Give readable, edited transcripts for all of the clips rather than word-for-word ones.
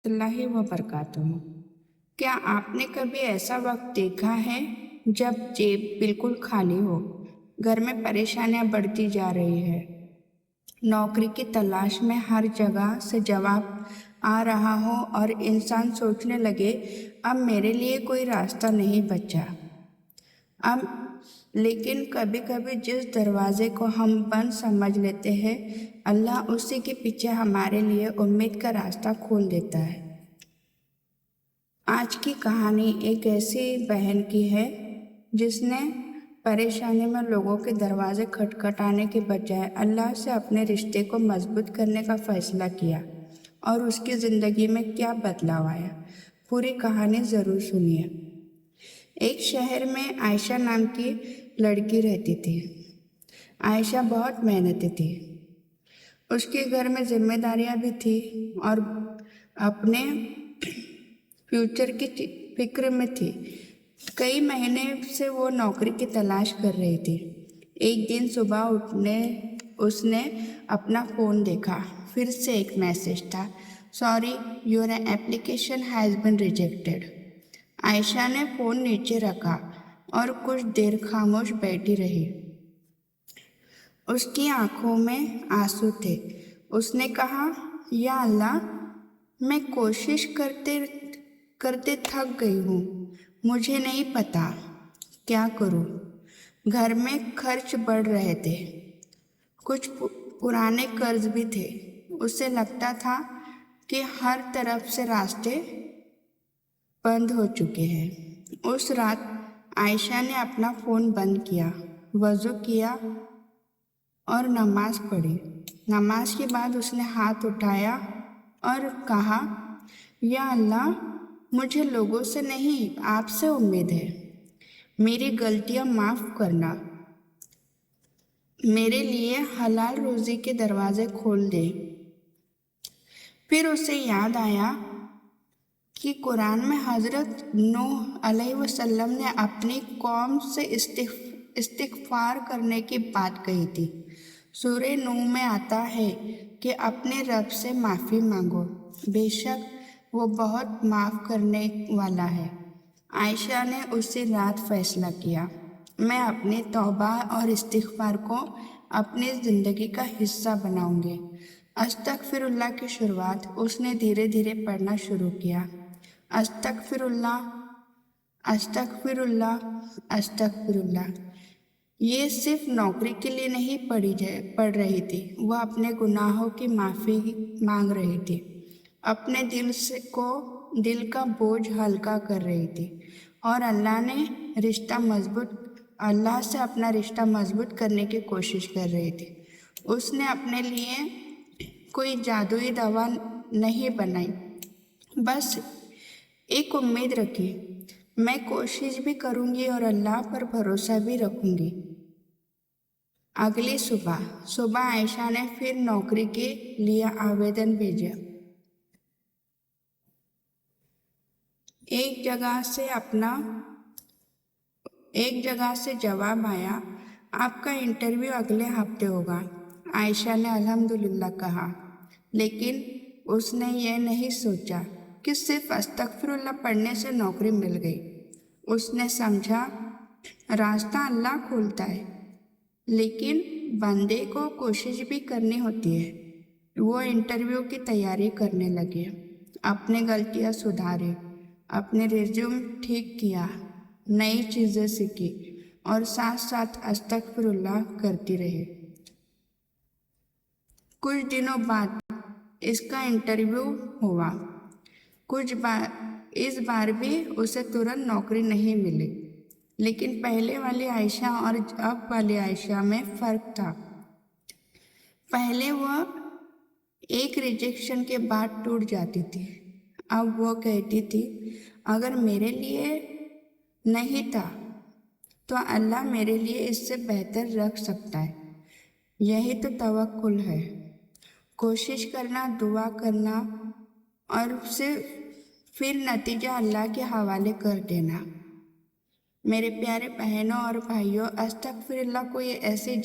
اللہ وبرکاتہ۔ کیا آپ نے کبھی ایسا وقت دیکھا ہے جب جیب بالکل خالی ہو، گھر میں پریشانیاں بڑھتی جا رہی ہے، نوکری کی تلاش میں ہر جگہ سے جواب آ رہا ہو اور انسان سوچنے لگے اب میرے لیے کوئی راستہ نہیں بچا؟ لیکن کبھی کبھی جس دروازے کو ہم بند سمجھ لیتے ہیں، اللہ اسی کے پیچھے ہمارے لیے امید کا راستہ کھول دیتا ہے۔ آج کی کہانی ایک ایسی بہن کی ہے جس نے پریشانی میں لوگوں کے دروازے کھٹکھٹانے کے بجائے اللہ سے اپنے رشتے کو مضبوط کرنے کا فیصلہ کیا، اور اس کی زندگی میں کیا بدلاؤ آیا۔ پوری کہانی ضرور سنیے۔ ایک شہر میں عائشہ نام کی لڑکی رہتی تھی۔ عائشہ بہت محنتی تھی، اس کے گھر میں ذمہ داریاں بھی تھی اور اپنے فیوچر کی فکر میں تھی۔ کئی مہینے سے وہ نوکری کی تلاش کر رہی تھی۔ ایک دن صبح اٹھنے اس نے اپنا فون دیکھا، پھر سے ایک میسج تھا، "sorry, your application has been rejected." Aisha نے فون نیچے رکھا اور کچھ دیر خاموش بیٹھی رہی۔ اس کی آنکھوں میں آنسو تھے۔ اس نے کہا، یا اللہ، میں کوشش کرتے کرتے تھک گئی ہوں، مجھے نہیں پتا کیا کروں۔ گھر میں خرچ بڑھ رہے تھے، کچھ پرانے قرض بھی تھے۔ اسے لگتا تھا کہ ہر طرف سے راستے بند ہو چکے ہیں۔ اس رات عائشہ نے اپنا فون بند کیا، وضو کیا اور نماز پڑھی۔ نماز کے بعد اس نے ہاتھ اٹھایا اور کہا، یا اللہ، مجھے لوگوں سے نہیں، آپ سے امید ہے۔ میری غلطیاں معاف کرنا، میرے لیے حلال روزی کے دروازے کھول دے۔ پھر اسے یاد آیا کہ قرآن میں حضرت نوح علیہ السلام نے اپنی قوم سے استغفار کرنے کی بات کہی تھی۔ سورہ نوح میں آتا ہے کہ اپنے رب سے معافی مانگو، بے شک وہ بہت معاف کرنے والا ہے۔ عائشہ نے اسی رات فیصلہ کیا، میں اپنی توبہ اور استغفار کو اپنی زندگی کا حصہ بناؤں گی۔ استغفر اللہ کی شروعات اس نے دھیرے دھیرے پڑھنا شروع کیا۔ استغفر اللہ، استغفر اللہ، استغفر اللہ۔ یہ صرف نوکری کے لیے نہیں پڑھ رہی تھی، وہ اپنے گناہوں کی معافی مانگ رہی تھی، اپنے دل کا بوجھ ہلکا کر رہی تھی، اور اللہ سے اپنا رشتہ مضبوط کرنے کی کوشش کر رہی تھی۔ اس نے اپنے لیے کوئی جادوئی دوا نہیں بنائی، بس ایک امید رکھی، میں کوشش بھی کروں گی اور اللہ پر بھروسہ بھی رکھوں گی۔ اگلی صبح عائشہ نے پھر نوکری کے لیے آویدن بھیجا۔ ایک جگہ سے جواب آیا، آپ کا انٹرویو اگلے ہفتے ہوگا۔ عائشہ نے الحمدللہ کہا، لیکن اس نے یہ نہیں سوچا کہ صرف استغفر اللہ پڑھنے سے نوکری مل گئی۔ اس نے سمجھا، راستہ اللہ کھولتا ہے، لیکن بندے کو کوشش بھی کرنی ہوتی ہے۔ وہ انٹرویو کی تیاری کرنے لگے، اپنی غلطیاں سدھاری، اپنے ریزیوم ٹھیک کیا، نئی چیزیں سیکھی اور ساتھ ساتھ استغفر اللہ کرتی رہی۔ کچھ دنوں بعد اس کا انٹرویو ہوا۔ اس بار بھی اسے ترنت نوکری نہیں ملی، لیکن پہلے والی عائشہ اور اب والی عائشہ میں فرق تھا۔ پہلے وہ ایک ریجیکشن کے بعد ٹوٹ جاتی تھی، اب وہ کہتی تھی، اگر میرے لیے نہیں تھا تو اللہ میرے لیے اس سے بہتر رکھ سکتا ہے۔ یہی تو توکل ہے، کوشش کرنا، دعا کرنا اور پھر نتیجہ اللہ کے حوالے کر دینا۔ میرے پیارے بہنوں اور بھائیوں، استغفر اللہ کوئی ایسی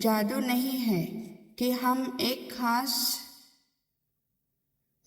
جادو نہیں ہے کہ ہم ایک خاص